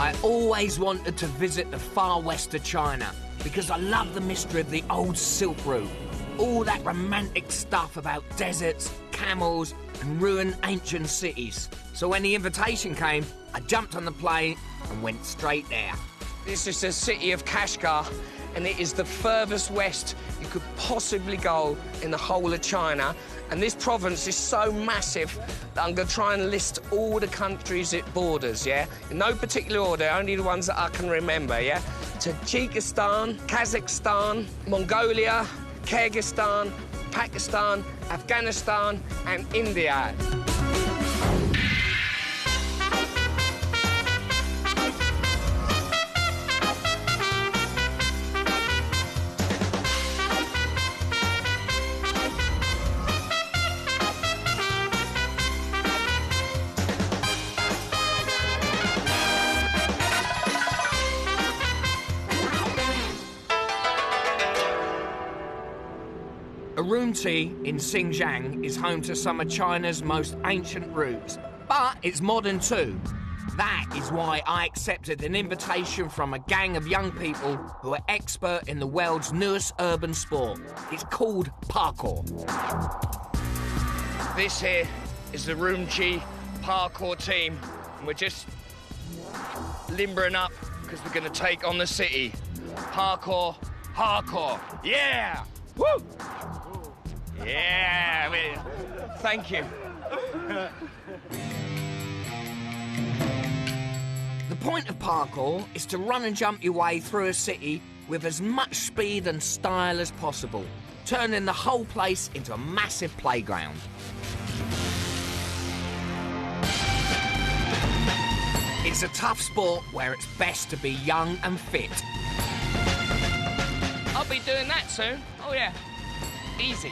I always wanted to visit the far west of China because I love the mystery of the old Silk Route. All that romantic stuff about deserts, camels, and ruined ancient cities. So when the invitation came, I jumped on the plane and went straight there. This is the city of Kashgar, and it is the furthest west you could possibly go in the whole of China. And this province is so massive that I'm going to try and list all the countries it borders, yeah? In no particular order, only the ones that I can remember, yeah? Tajikistan, Kazakhstan, Mongolia, Kyrgyzstan, Pakistan, Afghanistan, and India. Urumqi in Xinjiang is home to some of China's most ancient routes, but it's modern too. That is why I accepted an invitation from a gang of young people who are expert in the world's newest urban sport. It's called parkour. This here is the Urumqi parkour team, and we're just limbering up because we're going to take on the city. Parkour, hardcore, yeah! Woo! Yeah, thank you. The point of parkour is to run and jump your way through a city with as much speed and style as possible, turning the whole place into a massive playground. It's a tough sport where it's best to be young and fit. I'll be doing that soon. Oh, yeah. Easy.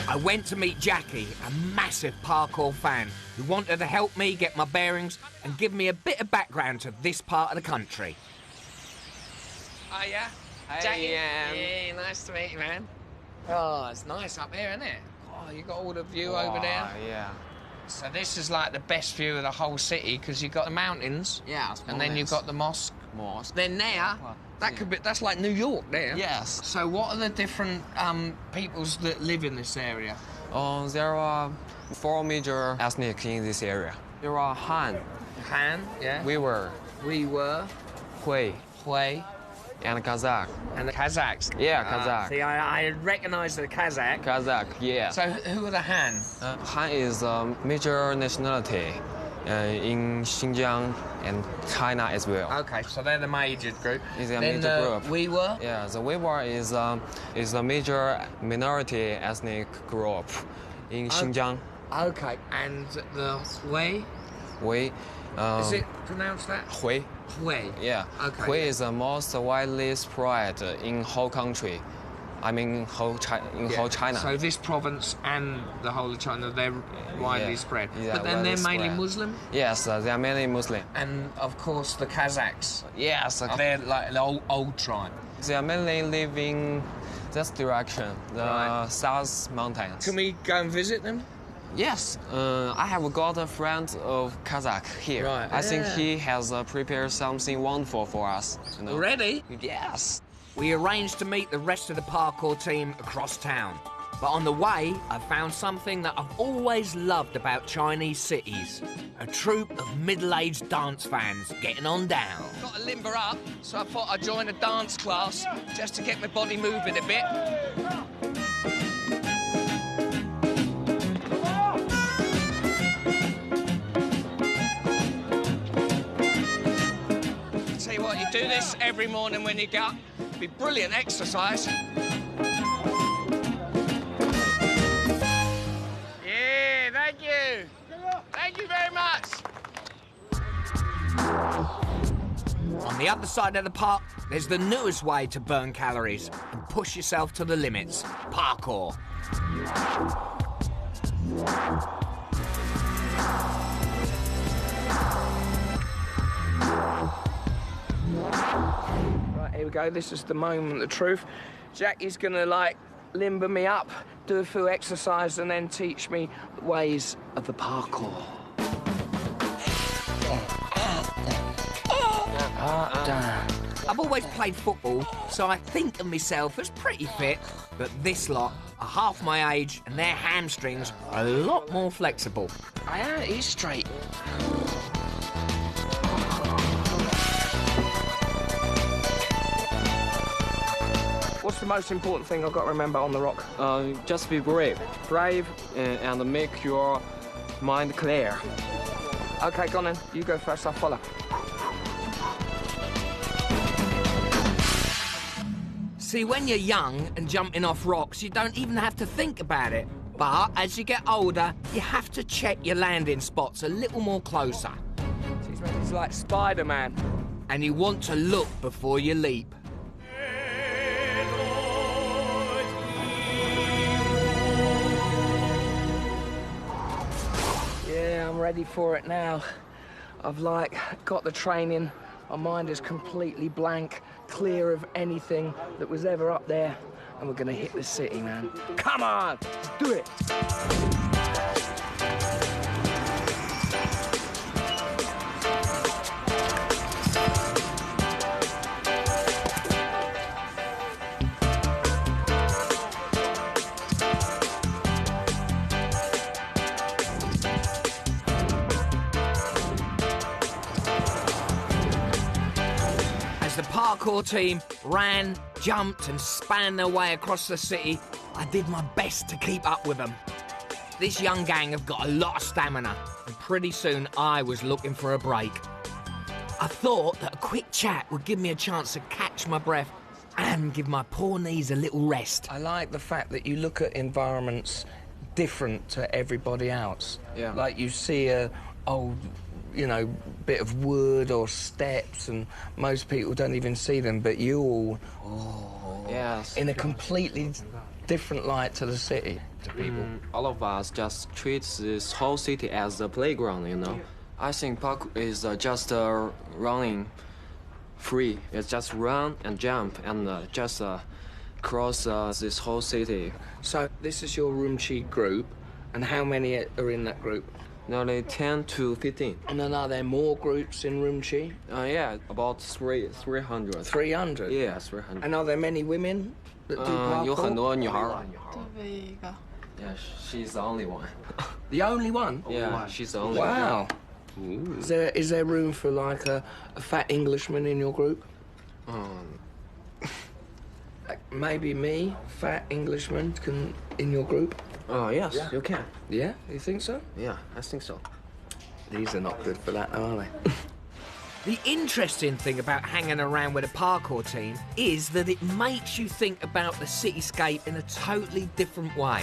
I went to meet Jackie, a massive parkour fan, who wanted to help me get my bearings and give me a bit of background to this part of the country. Oh, yeah? Hey, Jackie? Hey, nice to meet you, man. Oh, it's nice up here, isn't it? Oh, you got all the view over there? Yeah. So this is like the best view of the whole city because you've got the mountains. Yeah. And then you've got the mosque. Then there, that's like New York there. Yes. So what are the different peoples that live in this area? There are 4 major ethnic in this area. There are Han, yeah. We were, Hui, and Kazakh. And the Kazakhs. Yeah, Kazakh. See, I recognise the Kazakh. Kazakh, yeah. So who are the Han? Han is a major nationality in Xinjiang and China as well. Okay, so they're the major group. It's a major group. Uyghur? Yeah, the Uyghur is a major minority ethnic group in Xinjiang. Okay, and the Hui? Hui. Is it pronounced that? Hui. Hui. Yeah. Okay. Hui is the most widely spread in whole country. I mean, whole China. So this province and the whole of China, they're widely spread. Yeah, but then they're mainly spread. Muslim? Yes, they are mainly Muslim. And, of course, the Kazakhs. Yes. They're like the old tribe. They are mainly living this direction, the South Mountains. Can we go and visit them? Yes. I have got a friend of Kazakh here. Right. I think he has prepared something wonderful for us. You know? Already? Yes. We arranged to meet the rest of the parkour team across town. But on the way, I found something that I've always loved about Chinese cities. A troupe of middle-aged dance fans getting on down. Got to limber up, so I thought I'd join a dance class just to get my body moving a bit. Tell you what, you do this every morning when you get up. It'd be brilliant exercise. Yeah, thank you. Thank you very much. On the other side of the park, there's the newest way to burn calories and push yourself to the limits. Parkour. Right, here we go. This is the moment of truth. Jackie's gonna, like, limber me up, do a few exercise, and then teach me the ways of the parkour. I've always played football, so I think of myself as pretty fit, but this lot are half my age and their hamstrings are a lot more flexible. It is straight. What's the most important thing I've got to remember on the rock? Just be brave. Brave and make your mind clear. OK, go on then. You go first, I'll follow. See, when you're young and jumping off rocks, you don't even have to think about it. But as you get older, you have to check your landing spots a little more closer. He's like Spider-Man. And you want to look before you leap. Yeah, I'm ready for it now. I've, got the training. My mind is completely blank, clear of anything that was ever up there. And we're gonna hit the city, man. Come on, do it. As the parkour team ran, jumped and span their way across the city, I did my best to keep up with them. This young gang have got a lot of stamina, and pretty soon I was looking for a break. I thought that a quick chat would give me a chance to catch my breath and give my poor knees a little rest. I like the fact that you look at environments different to everybody else. Yeah. Like you see a old, bit of wood or steps, and most people don't even see them, but you all, Yes. in a completely different light to the city. To people. All of us just treat this whole city as a playground, I think parkour is just running free. It's just run and jump and just cross this whole city. So this is your Rumchi group, and how many are in that group? Nearly 10 to 15. And then are there more groups in Rumchi? Yeah, about 300. 300? Yeah, 300. And are there many women that do parkour? 有很多女孩。对。 Yeah, she's the only one. The only one? Yeah, she's the only one. Wow. Is there room for a fat Englishman in your group? Maybe me, fat Englishman, in your group? Oh, yes, you can. Yeah, you think so? Yeah, I think so. These are not good for that, are they? The interesting thing about hanging around with a parkour team is that it makes you think about the cityscape in a totally different way.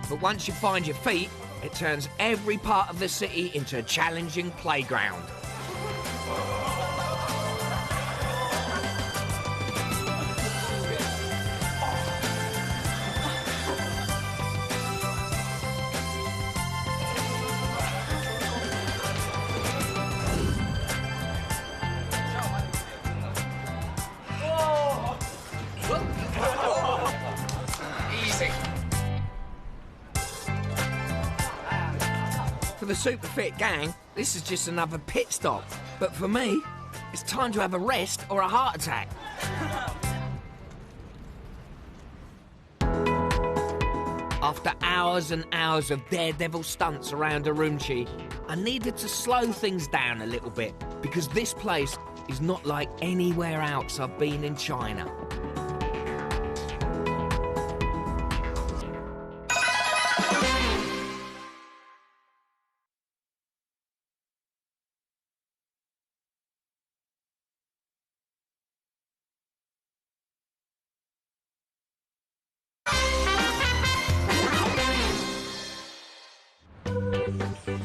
But once you find your feet, it turns every part of the city into a challenging playground. Easy. For the super fit gang, this is just another pit stop. But for me, it's time to have a rest or a heart attack. After hours and hours of daredevil stunts around Urumqi, I needed to slow things down a little bit because this place is not like anywhere else I've been in China.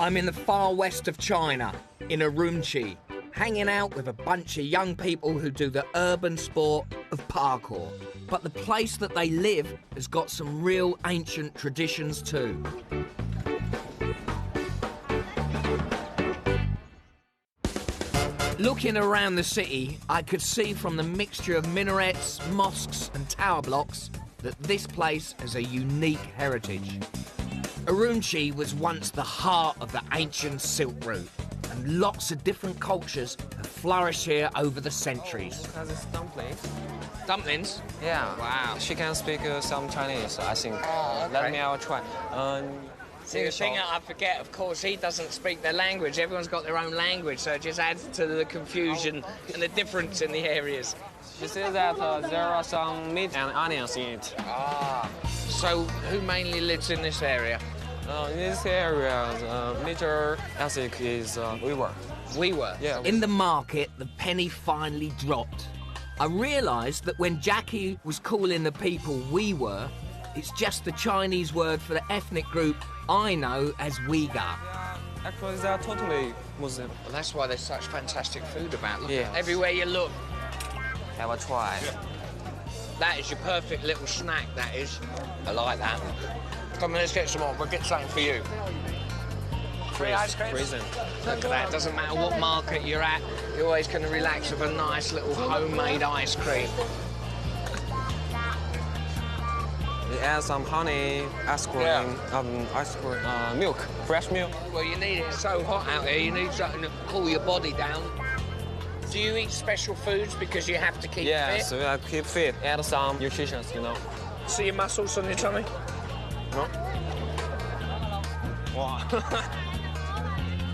I'm in the far west of China, in Urumqi, hanging out with a bunch of young people who do the urban sport of parkour. But the place that they live has got some real ancient traditions too. Looking around the city, I could see from the mixture of minarets, mosques and tower blocks that this place has a unique heritage. Urumqi was once the heart of the ancient Silk Route, and lots of different cultures have flourished here over the centuries. Has this dumplings? Dumplings? Yeah. Wow. She can speak some Chinese, I think. Oh, okay. Let me I'll try. See, the thing I forget, of course, he doesn't speak their language. Everyone's got their own language, so it just adds to the confusion and the difference in the areas. She said that there are some meat and onions in it. Ah. So, who mainly lives in this area? In this area, the major ethnic is Uyghur. Uyghur? Yeah. In the market, the penny finally dropped. I realised that when Jackie was calling the people Uyghur, it's just the Chinese word for the ethnic group I know as Uyghur. Actually, they are totally Muslim. Well, that's why there's such fantastic food about. Look, Yes. everywhere you look. Have a try. That is your perfect little snack, that is. I like that. Come on, let's get some more. We'll get something for you. Free ice cream? Freezing. Look at that. Doesn't matter what market you're at, you're always going to relax with a nice little homemade ice cream. We add some honey, ice cream, milk, fresh milk. Well, you need it. It's so hot out here. You need something to cool your body down. Do you eat special foods because you have to keep Yeah, fit? so I keep fit. Add some nutrition, you know. See your muscles on your tummy? No? Wow.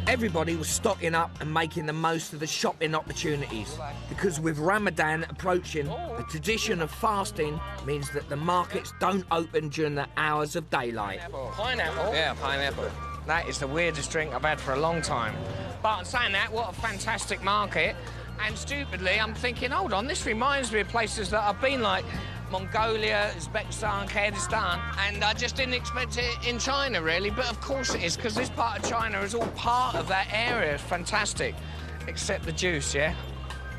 Everybody was stocking up and making the most of the shopping opportunities, because with Ramadan approaching, the tradition of fasting means that the markets don't open during the hours of daylight. Pineapple? Yeah, pineapple. That is the weirdest drink I've had for a long time. But saying that, what a fantastic market. And stupidly, I'm thinking, hold on, this reminds me of places that I've been, like Mongolia, Uzbekistan, Kyrgyzstan, and I just didn't expect it in China, really. But of course it is, because this part of China is all part of that area. It's fantastic. Except the juice, yeah?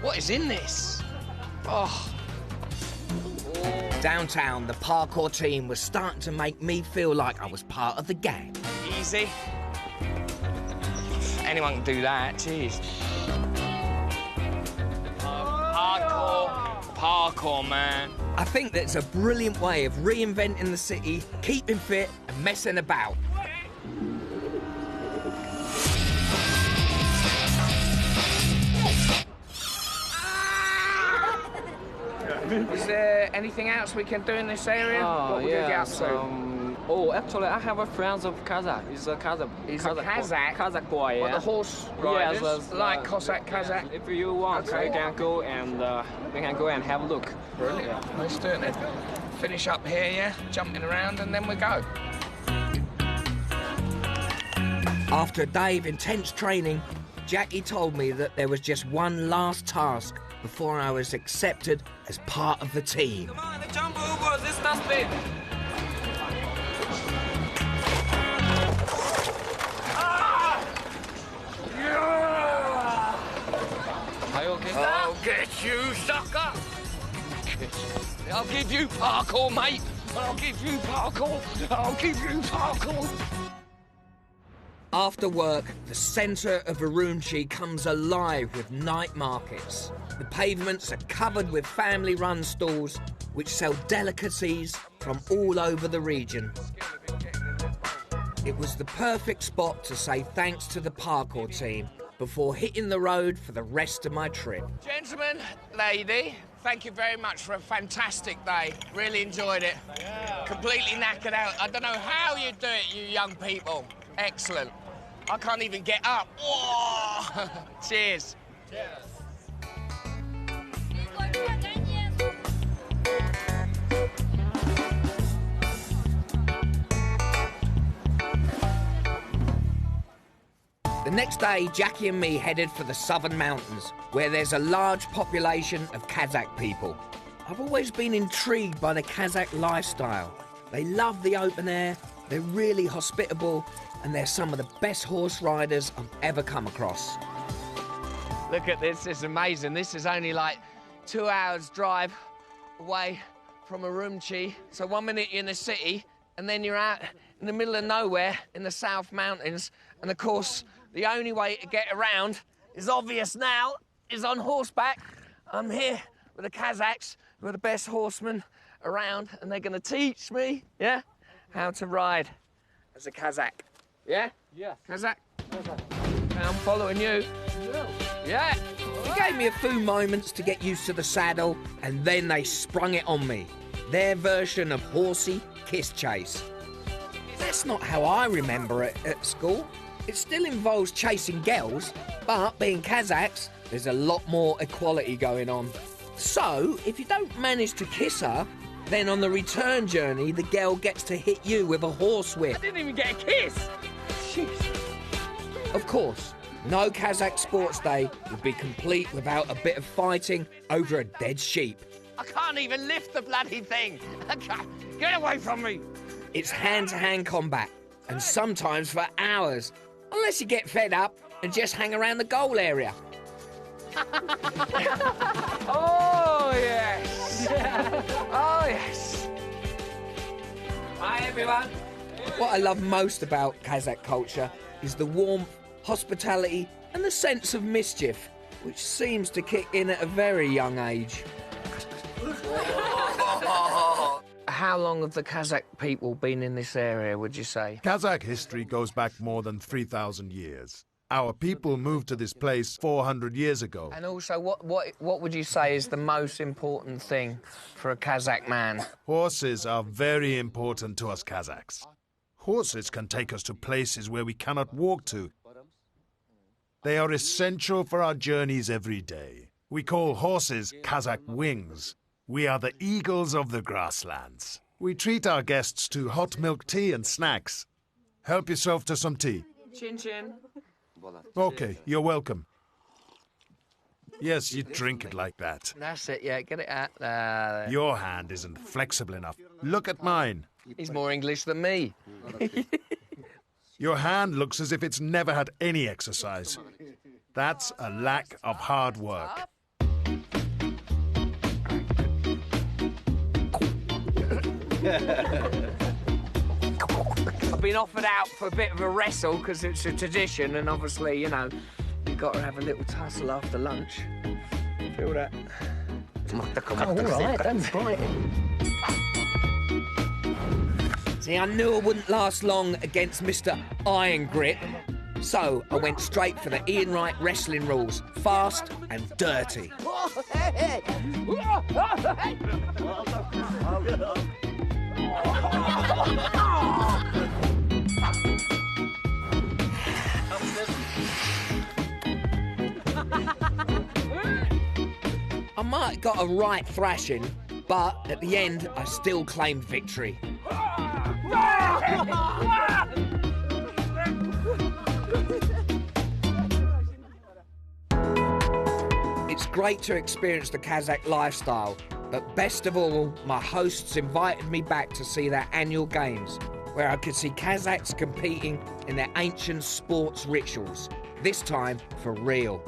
What is in this? Oh. Downtown, the parkour team was starting to make me feel like I was part of the gang. Easy. Anyone can do that, jeez. Parkour, man. I think that's a brilliant way of reinventing the city, keeping fit and messing about. Is there anything else we can do in this area? What we gonna get up to? Oh, actually, I have a friend of Kazakh. He's a Kazakh. He's a Kazakh? Kazakh boy, What, yeah. the horse riders? Yes, like Cossack, Kazakh? If you want, Okay. you can go and have a look. Brilliant. Yeah. Let's do it then. Finish up here, yeah? Jumping around, and then we go. After a day of intense training, Jackie told me that there was just one last task before I was accepted as part of the team. Come on, jump over this dustbin. Are you okay? I'll get you, sucker! I'll give you parkour, mate! I'll give you parkour! I'll give you parkour! After work, the centre of Urumqi comes alive with night markets. The pavements are covered with family-run stalls which sell delicacies from all over the region. It was the perfect spot to say thanks to the parkour team before hitting the road for the rest of my trip. Gentlemen, lady, thank you very much for a fantastic day. Really enjoyed it. Yeah. Completely knackered out. I don't know how you do it, you young people. Excellent. I can't even get up. Whoa. Cheers. Cheers. The next day, Jackie and me headed for the southern mountains, where there's a large population of Kazakh people. I've always been intrigued by the Kazakh lifestyle. They love the open air, they're really hospitable, and they're some of the best horse riders I've ever come across. Look at this, it's amazing. This is only like 2 hours drive away from Urumqi. So 1 minute you're in the city, and then you're out in the middle of nowhere in the South Mountains. And of course, the only way to get around is obvious now. is on horseback. I'm here with the Kazakhs, who are the best horsemen around, and they're going to teach me, yeah, how to ride as a Kazakh. Yeah? Yeah. Kazakh? I'm following you. Yeah. It gave me a few moments to get used to the saddle, and then they sprung it on me. Their version of horsey kiss chase. That's not how I remember it at school. It still involves chasing girls, but being Kazakhs, there's a lot more equality going on. So, if you don't manage to kiss her, then on the return journey, the girl gets to hit you with a horsewhip. I didn't even get a kiss. Jeez. Of course, no Kazakh sports day would be complete without a bit of fighting over a dead sheep. I can't even lift the bloody thing. Get away from me. It's hand-to-hand combat, and sometimes for hours, unless you get fed up and just hang around the goal area. Oh, yes. Oh, yes. Hi, everyone. What I love most about Kazakh culture is the warmth, hospitality, and the sense of mischief, which seems to kick in at a very young age. How long have the Kazakh people been in this area, would you say? Kazakh history goes back more than 3,000 years. Our people moved to this place 400 years ago. And also, what would you say is the most important thing for a Kazakh man? Horses are very important to us Kazakhs. Horses can take us to places where we cannot walk to. They are essential for our journeys every day. We call horses Kazakh wings. We are the eagles of the grasslands. We treat our guests to hot milk tea and snacks. Help yourself to some tea. Chin chin. Okay, you're welcome. Yes, you drink it like that. That's it, yeah, get it out there. Your hand isn't flexible enough. Look at mine. He's more English than me. Your hand looks as if it's never had any exercise. That's a lack of hard work. I've been offered out for a bit of a wrestle because it's a tradition, and obviously, you know, you've got to have a little tussle after lunch. Feel that? All right, don't bite. See, I knew I wouldn't last long against Mr. Iron Grip, so I went straight for the Ian Wright wrestling rules, fast and dirty. I might have got a right thrashing, but at the end, I still claimed victory. It's great to experience the Kazakh lifestyle, but best of all, my hosts invited me back to see their annual games, where I could see Kazakhs competing in their ancient sports rituals, this time for real.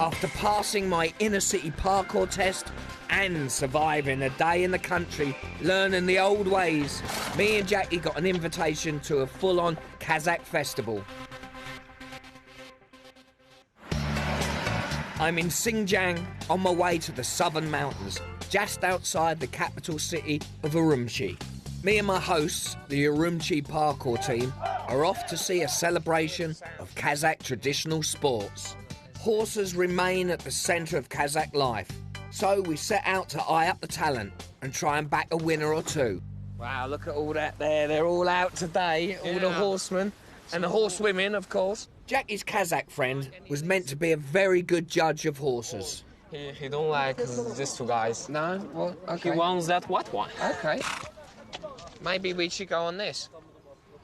After passing my inner city parkour test and surviving a day in the country, learning the old ways, me and Jackie got an invitation to a full-on Kazakh festival. I'm in Xinjiang on my way to the southern mountains, just outside the capital city of Urumqi. Me and my hosts, the Urumqi parkour team, are off to see a celebration of Kazakh traditional sports. Horses remain at the centre of Kazakh life, so we set out to eye up the talent and try and back a winner or two. Wow, look at all that there. They're all out today, all the horsemen and the horsewomen, of course. Jackie's Kazakh friend was meant to be a very good judge of horses. He don't like these two guys. No? Well, okay. He wants that white one. Okay. Maybe we should go on this.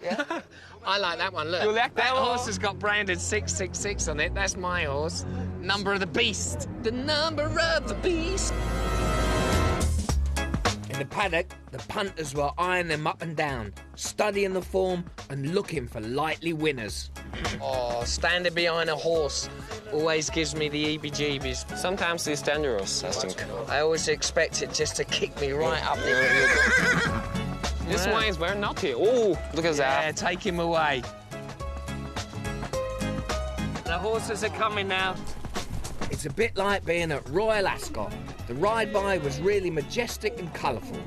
Yeah? I like that one, look. You like that one? horse has got branded 666 on it. That's my horse. Number of the beast. The number of the beast. In the paddock, the punters were eyeing them up and down, studying the form and looking for likely winners. Oh, standing behind a horse always gives me the heebie-jeebies. Sometimes it's dangerous, I think. I always expect it just to kick me right up the This one is very naughty. Oh, look at Yeah, that. take him away. The horses are coming now. It's a bit like being at Royal Ascot. The ride-by was really majestic and colourful.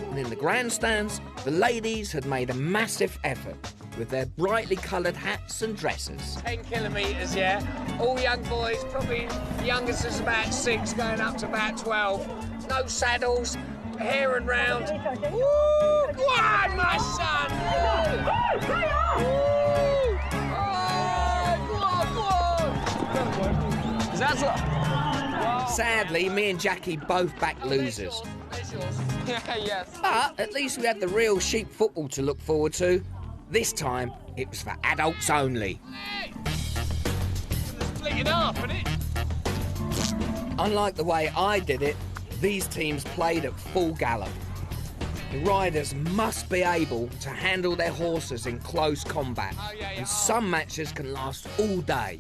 And in the grandstands, the ladies had made a massive effort with their brightly coloured hats and dresses. 10 kilometres, yeah. All young boys, probably the youngest is about 6, going up to about 12. No saddles, hair and round. Woo! Go on, my son! Woo! Is that what? Sadly, me and Jackie both backed losers. Yes. But at least we had the real sheep football to look forward to. This time, it was for adults only. Split it up, isn't it? Unlike the way I did it, these teams played at full gallop. The riders must be able to handle their horses in close combat, and some matches can last all day.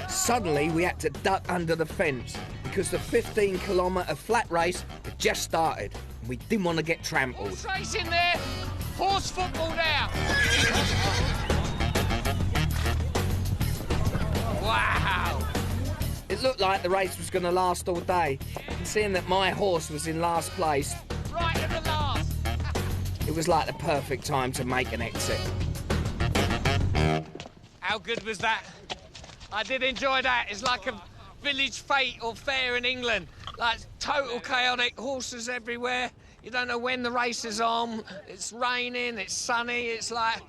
Suddenly, we had to duck under the fence because the 15-kilometre flat race had just started and we didn't want to get trampled. Horse racing there, horse football now. Wow. It looked like the race was going to last all day, and seeing that my horse was in last place, Right at the last. it was like the perfect time to make an exit. How good was that? I did enjoy that. It's like a village fete or fair in England. Like total chaotic, horses everywhere. You don't know when the race is on. It's raining, it's sunny, it's like...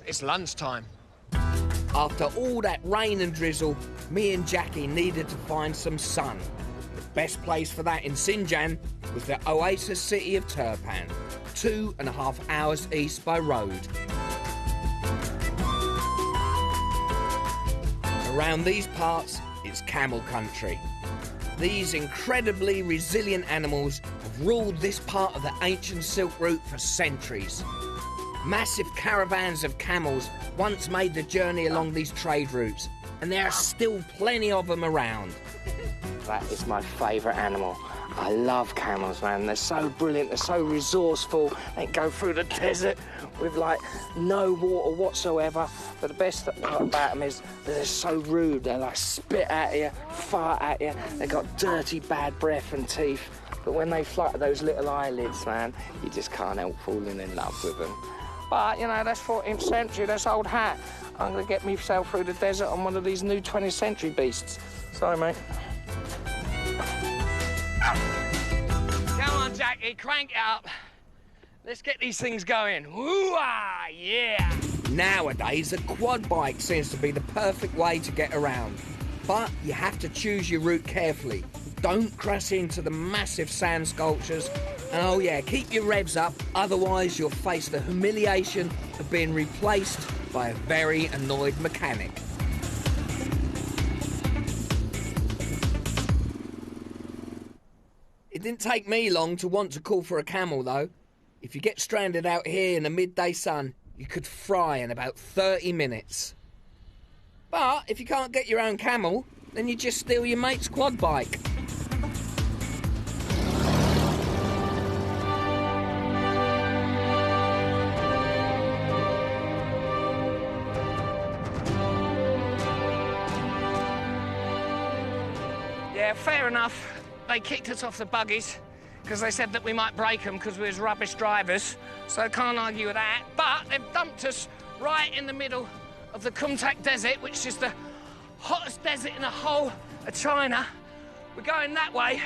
It's lunchtime. After all that rain and drizzle, me and Jackie needed to find some sun. The best place for that in Xinjiang was the oasis city of Turpan, 2.5 hours east by road. Around these parts, it's camel country. These incredibly resilient animals have ruled this part of the ancient Silk Route for centuries. Massive caravans of camels once made the journey along these trade routes, and there are still plenty of them around. That is my favourite animal. I love camels, man. They're so brilliant, they're so resourceful. They go through the desert with, like, no water whatsoever. But the best part about them is they're so rude. They, like, spit at you, fart at you. They've got dirty, bad breath and teeth. But when they flutter those little eyelids, man, you just can't help falling in love with them. But, you know, that's 14th century, that's old hat. I'm going to get myself through the desert on one of these new 20th century beasts. Sorry, mate. Come on, Jackie, crank it up. Let's get these things going. Woo-ah, yeah! Nowadays, a quad bike seems to be the perfect way to get around. But you have to choose your route carefully. Don't crash into the massive sand sculptures. And oh yeah, keep your revs up, otherwise you'll face the humiliation of being replaced by a very annoyed mechanic. It didn't take me long to want to call for a camel though. If you get stranded out here in the midday sun, you could fry in about 30 minutes. But if you can't get your own camel, then you just steal your mate's quad bike. Yeah, fair enough. They kicked us off the buggies because they said that we might break them because we was rubbish drivers, so I can't argue with that. But they've dumped us right in the middle of the Kumtak Desert, which is the hottest desert in the whole of China. We're going that way,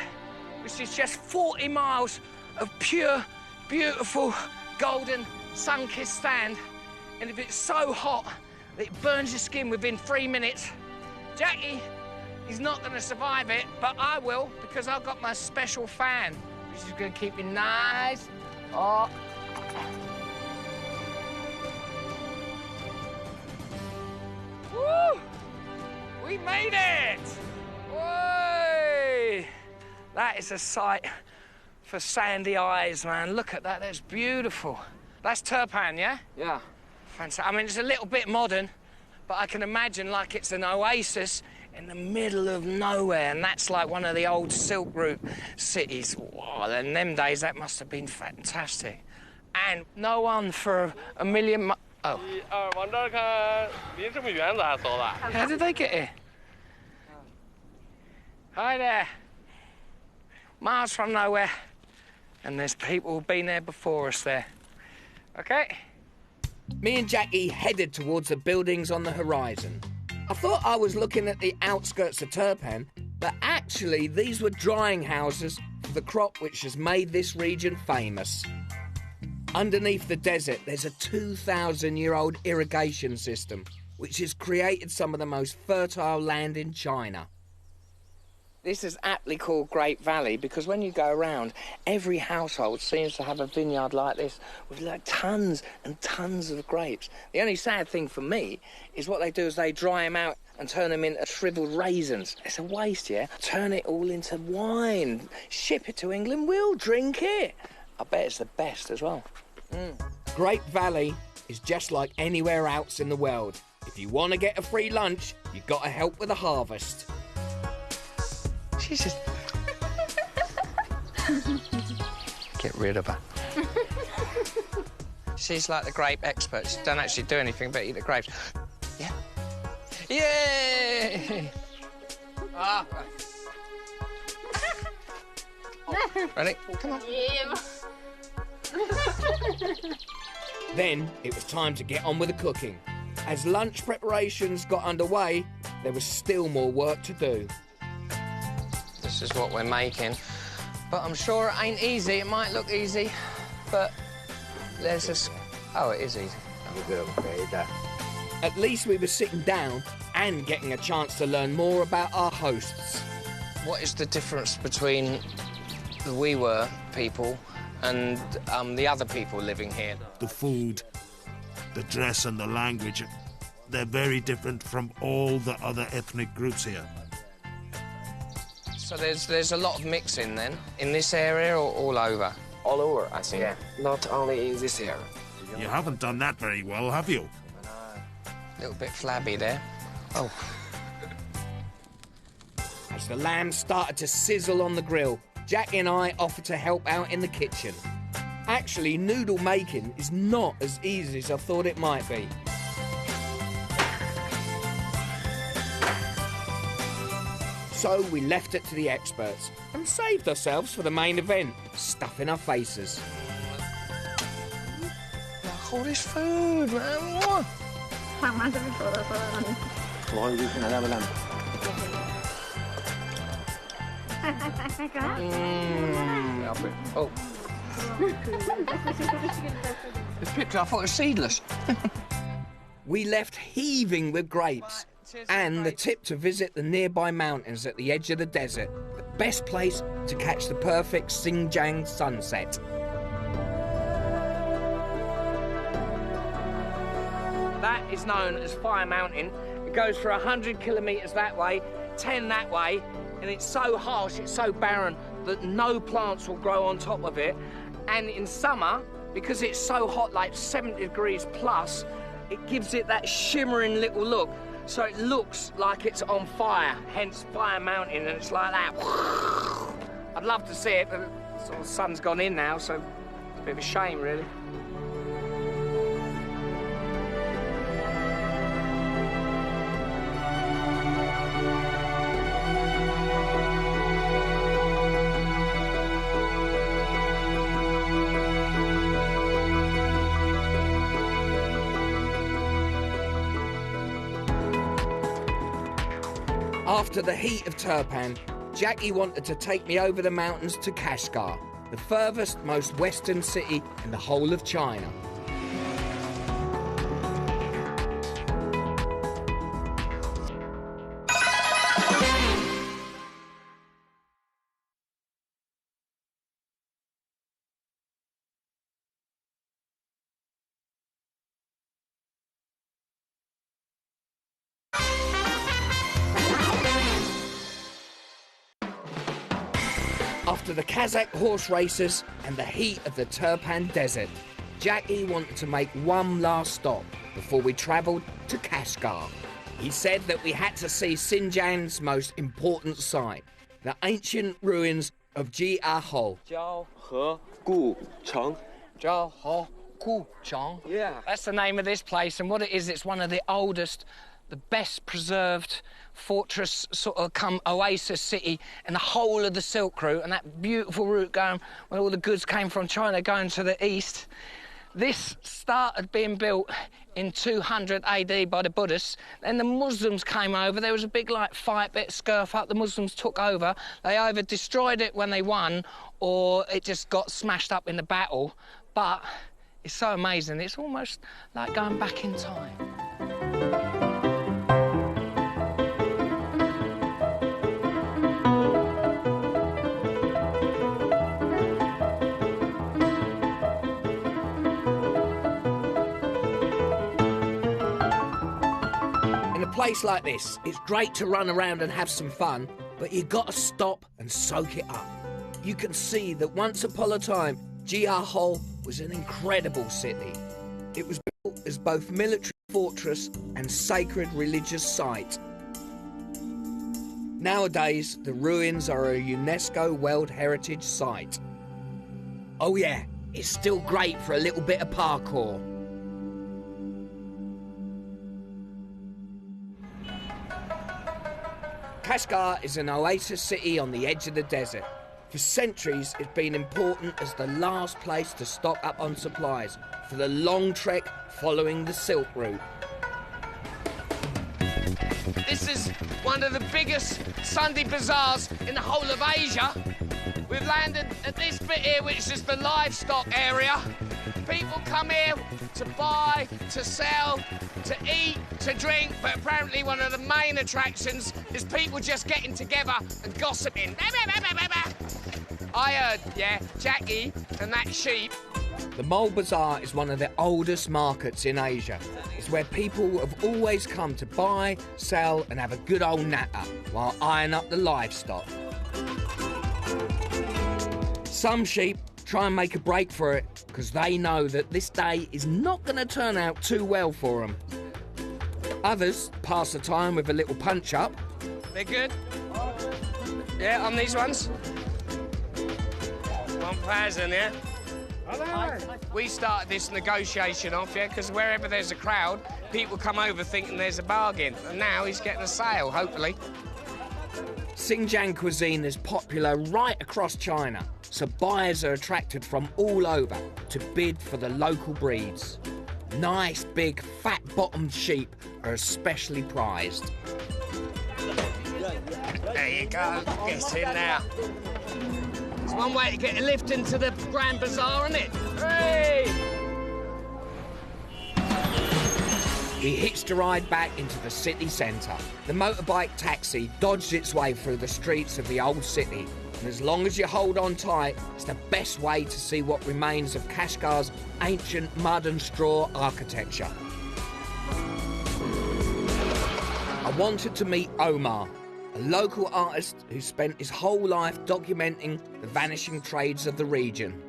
which is just 40 miles of pure, beautiful, golden, sun-kissed sand. And if it's so hot that it burns your skin within 3 minutes, Jackie, he's not going to survive it, but I will, because I've got my special fan, which is going to keep me nice. Oh. Woo! We made it! Whoa! That is a sight for sandy eyes, man. Look at that, that's beautiful. That's Turpan, yeah? Yeah. Fantastic. I mean, it's a little bit modern, but I can imagine like it's an oasis in the middle of nowhere, and that's like one of the old Silk Route cities. Wow, in them days, that must have been fantastic. And no one for a million... Oh. How did they get here? Hi there. Miles from nowhere. And there's people who've been there before us there. OK? Me and Jackie headed towards the buildings on the horizon. I thought I was looking at the outskirts of Turpan, but actually these were drying houses for the crop which has made this region famous. Underneath the desert, there's a 2,000-year-old irrigation system, which has created some of the most fertile land in China. This is aptly called Grape Valley because when you go around, every household seems to have a vineyard like this with like tons and tons of grapes. The only sad thing for me is what they do is they dry them out and turn them into shriveled raisins. It's a waste, yeah? Turn it all into wine, ship it to England, we'll drink it. I bet it's the best as well. Grape Valley is just like anywhere else in the world. If you want to get a free lunch, you've got to help with the harvest. She's just... Get rid of her. She's like the grape expert. She don't actually do anything but eat the grapes. Yeah? Yay! Ah. Oh, ready? Come on. Then it was time to get on with the cooking. As lunch preparations got underway, there was still more work to do. This is what we're making. But I'm sure it ain't easy. It might look easy, but let's just... Oh, it is easy. At least we were sitting down and getting a chance to learn more about our hosts. What is the difference between the we were people and the other people living here? The food, the dress and the language, they're very different from all the other ethnic groups here. So there's a lot of mixing then, in this area or all over? All over, I think. Yeah. Not only in this area. You haven't done that very well, have you? A little bit flabby there. Oh. As the lamb started to sizzle on the grill, Jackie and I offered to help out in the kitchen. Actually, noodle making is not as easy as I thought it might be. So we left it to the experts and saved ourselves for the main event, stuffing our faces. Look, all this food, man. Oh. This picture, I thought it was seedless. We left heaving with grapes. And the tip to visit the nearby mountains at the edge of the desert, the best place to catch the perfect Xinjiang sunset. That is known as Fire Mountain. It goes for 100 kilometres that way, 10 that way, and it's so harsh, it's so barren that no plants will grow on top of it. And in summer, because it's so hot, like 70 degrees plus, it gives it that shimmering little look. So it looks like it's on fire, hence Fire Mountain, and it's like that. I'd love to see it, but the sun's gone in now, so it's a bit of a shame, really. After the heat of Turpan, Jackie wanted to take me over the mountains to Kashgar, the furthest, most western city in the whole of China. After the Kazakh horse races and the heat of the Turpan Desert, Jackie wanted to make one last stop before we travelled to Kashgar. He said that we had to see Xinjiang's most important site, the ancient ruins of Jiho. Yeah. That's the name of this place, and what it is, it's one of the oldest, the best preserved fortress, sort of come oasis city in the whole of the Silk Route, and that beautiful route going when all the goods came from China going to the east. This started being built in 200 AD by the Buddhists. Then the Muslims came over. There was a big, fight, bit scurf up. The Muslims took over. They either destroyed it when they won, or it just got smashed up in the battle. But it's so amazing. It's almost like going back in time. Place like this, it's great to run around and have some fun, but you gotta stop and soak it up. You can see that once upon a time, Jiho was an incredible city. It was built as both military fortress and sacred religious site. Nowadays, the ruins are a UNESCO World Heritage Site. Oh yeah, it's still great for a little bit of parkour. Kashgar is an oasis city on the edge of the desert. For centuries, it's been important as the last place to stock up on supplies for the long trek following the Silk Route. This is one of the biggest Sunday bazaars in the whole of Asia. We've landed at this bit here, which is the livestock area. People come here to buy, to sell, to eat, to drink, but apparently one of the main attractions is people just getting together and gossiping. I heard, yeah, Jackie and that sheep. The Mole Bazaar is one of the oldest markets in Asia. It's where people have always come to buy, sell and have a good old natter while eyeing up the livestock. Some sheep try and make a break for it because they know that this day is not going to turn out too well for them. Others pass the time with a little punch-up. They're good? Yeah, on these ones? 1,000, yeah? We started this negotiation off, yeah, because wherever there's a crowd, people come over thinking there's a bargain. And now he's getting a sale, hopefully. Xinjiang cuisine is popular right across China, so buyers are attracted from all over to bid for the local breeds. Nice, big, fat-bottomed sheep are especially prized. There you go. Get in now. It's one way to get a lift into the Grand Bazaar, isn't it? Hey! We hitched a ride back into the city centre. The motorbike taxi dodged its way through the streets of the old city, and as long as you hold on tight, it's the best way to see what remains of Kashgar's ancient mud and straw architecture. I wanted to meet Omar, a local artist who spent his whole life documenting the vanishing trades of the region.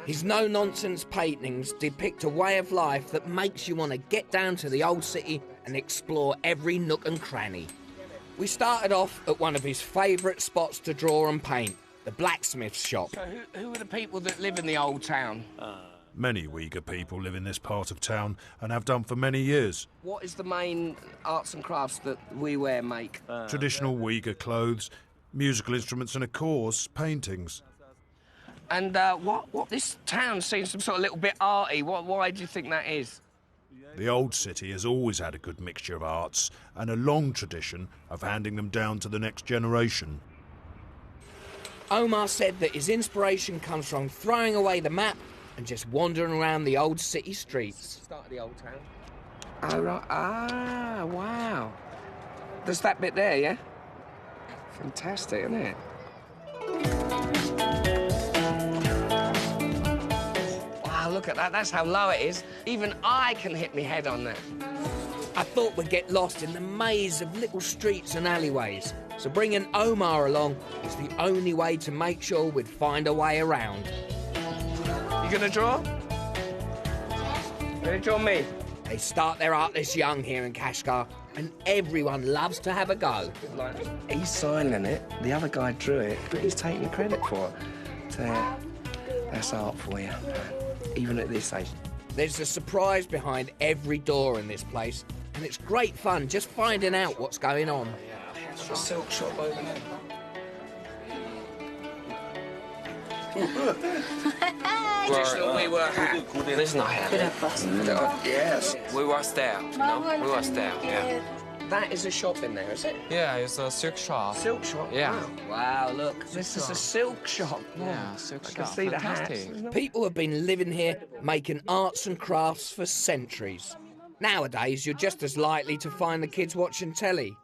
His no-nonsense paintings depict a way of life that makes you want to get down to the old city and explore every nook and cranny. We started off at one of his favourite spots to draw and paint, the blacksmith's shop. So who are the people that live in the old town? Many Uyghur people live in this part of town and have done for many years. What is the main arts and crafts that we make? Traditional Uyghur clothes, musical instruments and, of course, paintings. And what this town seems some sort of little bit arty. Why do you think that is? The old city has always had a good mixture of arts and a long tradition of handing them down to the next generation. Omar said that his inspiration comes from throwing away the map and just wandering around the old city streets. Start of the old town. Oh, right. Ah, wow. There's that bit there, yeah? Fantastic, isn't it? Wow, look at that. That's how low it is. Even I can hit my head on that. I thought we'd get lost in the maze of little streets and alleyways, so bringing Omar along is the only way to make sure we'd find a way around. You gonna draw? Gonna draw me? They start their art this young here in Kashgar, and everyone loves to have a go. He's signing it, the other guy drew it, but he's taking credit for it. So, that's art for you, even at this age. There's a surprise behind every door in this place, and it's great fun just finding out what's going on. There's a silk shop over there. Just thought we were There's no Yes. We were there, We were there, yeah. That is a shop in there, is it? Yeah, it's a silk shop. Silk shop? Yeah. Wow, look, this is a silk shop. Yeah, silk shop. I can see the hats. Fantastic. People have been living here making arts and crafts for centuries. Nowadays, you're just as likely to find the kids watching telly.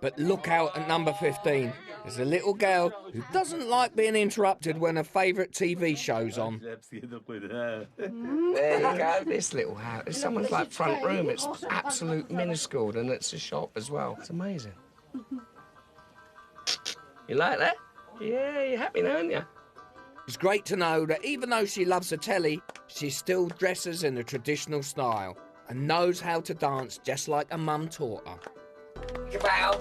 But look out at number 15. There's a little girl who doesn't like being interrupted when her favourite TV show's on. There you go, this little house. It's someone's like front room. It's absolute minuscule, and it's a shop as well. It's amazing. You like that? Yeah, you're happy now, aren't you? It's great to know that even though she loves her telly, she still dresses in the traditional style and knows how to dance just like her mum taught her. Goodbye.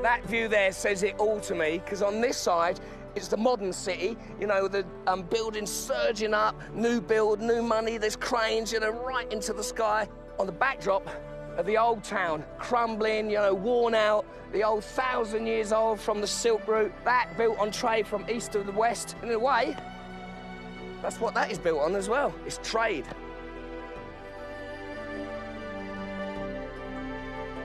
That view there says it all to me, because on this side, it's the modern city, you know, the buildings surging up, new build, new money, there's cranes, you know, right into the sky. On the backdrop of the old town, crumbling, you know, worn out, the old 1,000 years old from the Silk Route, that built on trade from east to the west. In a way, that's what that is built on as well, it's trade.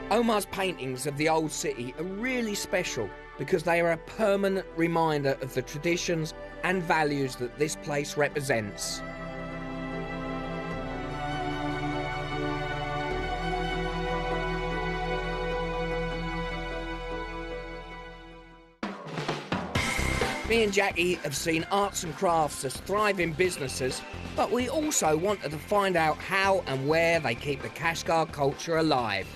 Omar's paintings of the old city are really special because they are a permanent reminder of the traditions and values that this place represents. Me and Jackie have seen arts and crafts as thriving businesses, but we also wanted to find out how and where they keep the Kashgar culture alive.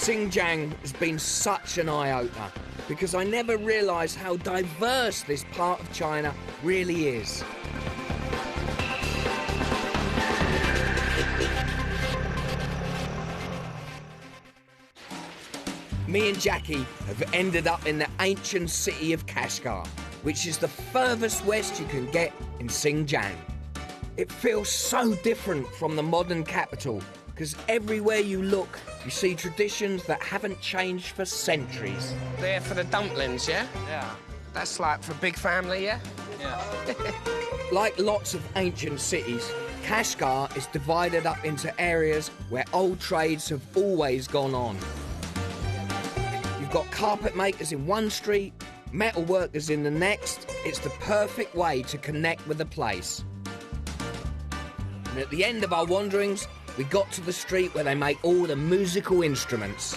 Xinjiang has been such an eye-opener because I never realised how diverse this part of China really is. Me and Jackie have ended up in the ancient city of Kashgar, which is the furthest west you can get in Xinjiang. It feels so different from the modern capital because everywhere you look, you see traditions that haven't changed for centuries. There for the dumplings, yeah? Yeah. That's like for big family, yeah? Yeah. Like lots of ancient cities, Kashgar is divided up into areas where old trades have always gone on. You've got carpet makers in one street, metal workers in the next. It's the perfect way to connect with the place. And at the end of our wanderings, we got to the street where they make all the musical instruments.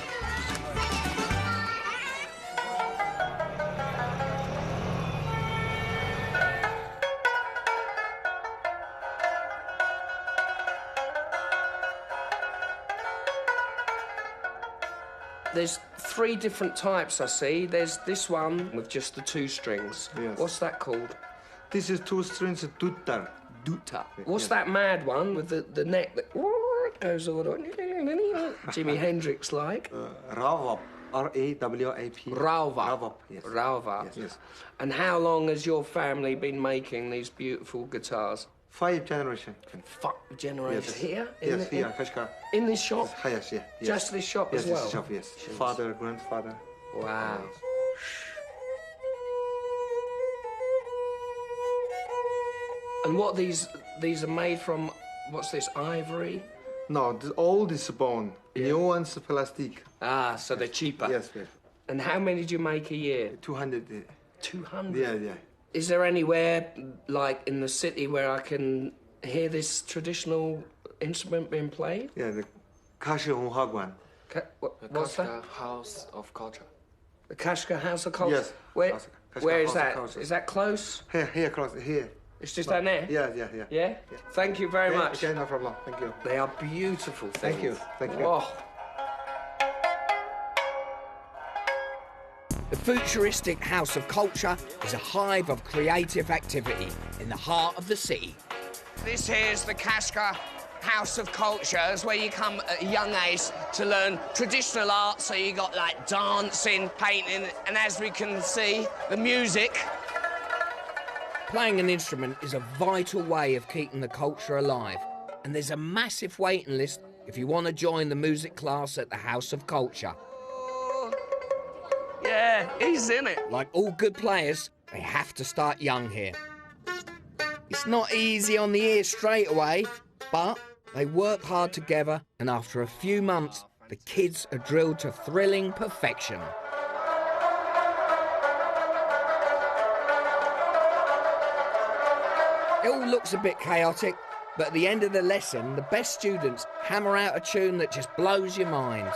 There's 3 different types I see. There's this one with just the 2 strings. Yes. What's that called? This is 2 strings dutar. Duta. What's that mad one with the neck that goes all the way? Jimi Hendrix-like. Rawap. R-A-W-A-P. Rawap. Rawap, yes. Rawap. Yes, yes. And how long has your family been making these beautiful guitars? 5 generations. 5 generations. Yes. Here? Yes, here, Kashgar. In this shop? Yes, yeah. Yes. Just this shop yes, as well? Yes, shop, yes. Father, grandfather. Wow. And what these are made from, what's this, ivory? No, the old is bone. Yeah. New one's plastic. Ah, so they're cheaper. Yes, yes. And how many do you make a year? 200. 200? Yeah. Is there anywhere, like, in the city where I can hear this traditional instrument being played? Yeah, the Kashi Honghagwan. What's that? House of Culture. The Kashgar House of Culture? Yes. Where Kashgar is House of that? Culture. Is that close? Here, close, here. It's just down there? Yeah. Yeah? Thank you very much. Okay, no problem. Thank you. They are beautiful things. Thank you. Oh. The futuristic House of Culture is a hive of creative activity in the heart of the city. This here's the Kashgar House of Culture. It's where you come at a young age to learn traditional art. So you got, like, dancing, painting, and as we can see, the music. Playing an instrument is a vital way of keeping the culture alive, and there's a massive waiting list if you want to join the music class at the House of Culture. Yeah, he's in it. Like all good players, they have to start young here. It's not easy on the ear straight away, but they work hard together, and after a few months, the kids are drilled to thrilling perfection. It all looks a bit chaotic, but at the end of the lesson, the best students hammer out a tune that just blows your mind.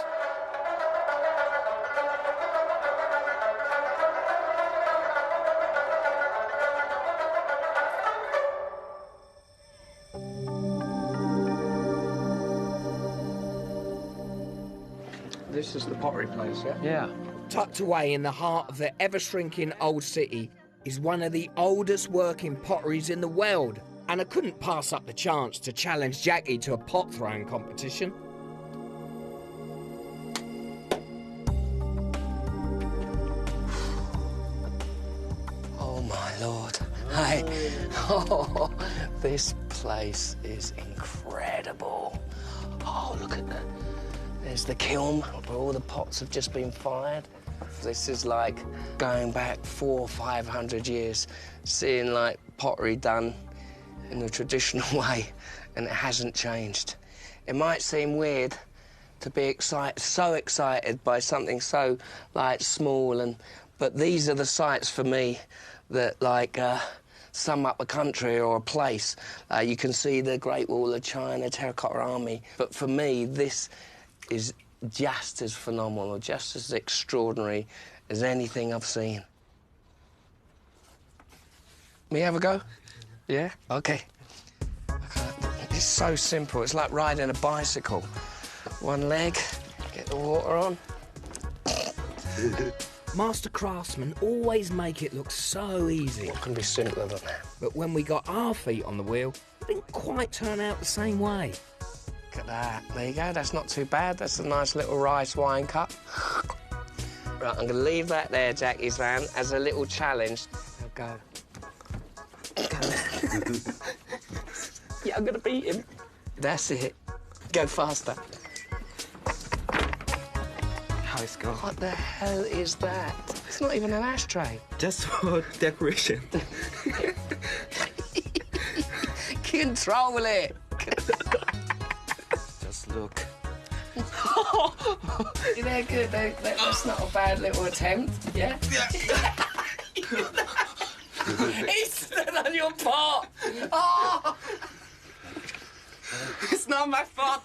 This is the Pottery Place, yeah? Yeah. Tucked away in the heart of the ever-shrinking old city is one of the oldest working potteries in the world, and I couldn't pass up the chance to challenge Jackie to a pot throwing competition. Oh, my Lord. Hey. Oh, this place is incredible. Oh, look at that. There's the kiln where all the pots have just been fired. This is like going back 400 or 500 years, seeing like pottery done in the traditional way, and it hasn't changed. It might seem weird to be so excited by something so like small, but these are the sites for me that like sum up a country or a place. You can see the Great Wall of China, Terracotta Army, but for me this is just as phenomenal, just as extraordinary as anything I've seen. Me have a go? Yeah? OK. It's so simple. It's like riding a bicycle. One leg, get the water on. Master craftsmen always make it look so easy. What can be simpler than that? But when we got our feet on the wheel, it didn't quite turn out the same way. Look at that. There you go. That's not too bad. That's a nice little rice wine cup. Right, I'm going to leave that there, Jackie's van, as a little challenge. Now go. Yeah, I'm going to beat him. That's it. Go faster. How it's going? What the hell is that? It's not even an ashtray. Just for decoration. Control it. Just look. They're good. That's not a bad little attempt, yeah? He stood on your pot! Oh! It's not my fault.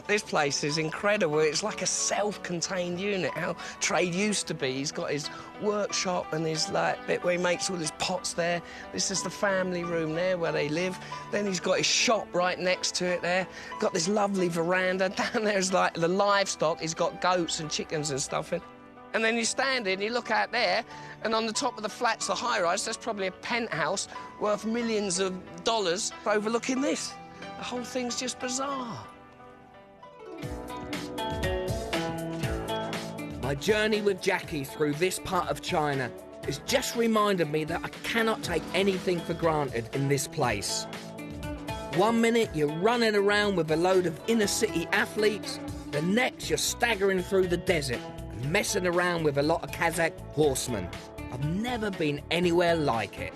This place is incredible. It's like a self-contained unit, how trade used to be. He's got his workshop and his like bit where he makes all his pots there. This is the family room there where they live. Then he's got his shop right next to it there. Got this lovely veranda. Down there's like the livestock. He's got goats and chickens and stuff in. And then you stand in, you look out there, and on the top of the flats, the high-rise, there's probably a penthouse worth millions of dollars overlooking this. The whole thing's just bizarre. My journey with Jackie through this part of China has just reminded me that I cannot take anything for granted in this place. 1 minute you're running around with a load of inner-city athletes, the next you're staggering through the desert and messing around with a lot of Kazakh horsemen. I've never been anywhere like it.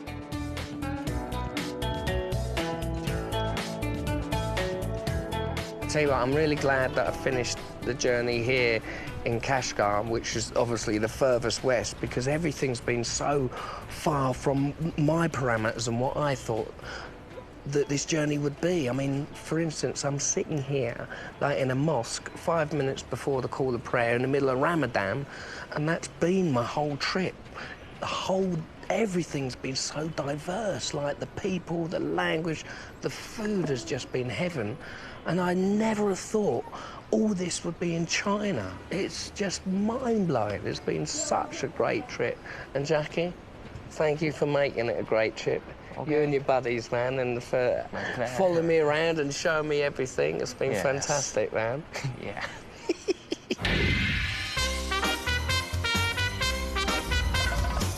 I tell you what, I'm really glad that I finished the journey here in Kashgar, which is obviously the furthest west, because everything's been so far from my parameters and what I thought that this journey would be. I mean, for instance, I'm sitting here, like in a mosque, 5 minutes before the call of prayer in the middle of Ramadan, and that's been my whole trip. Everything's been so diverse, like the people, the language, the food has just been heaven. And I never have thought all this would be in China. It's just mind-blowing. It's been such a great trip. And Jackie, thank you for making it a great trip. Okay. You and your buddies, man, and for following me around and showing me everything. It's been fantastic, man. Yeah.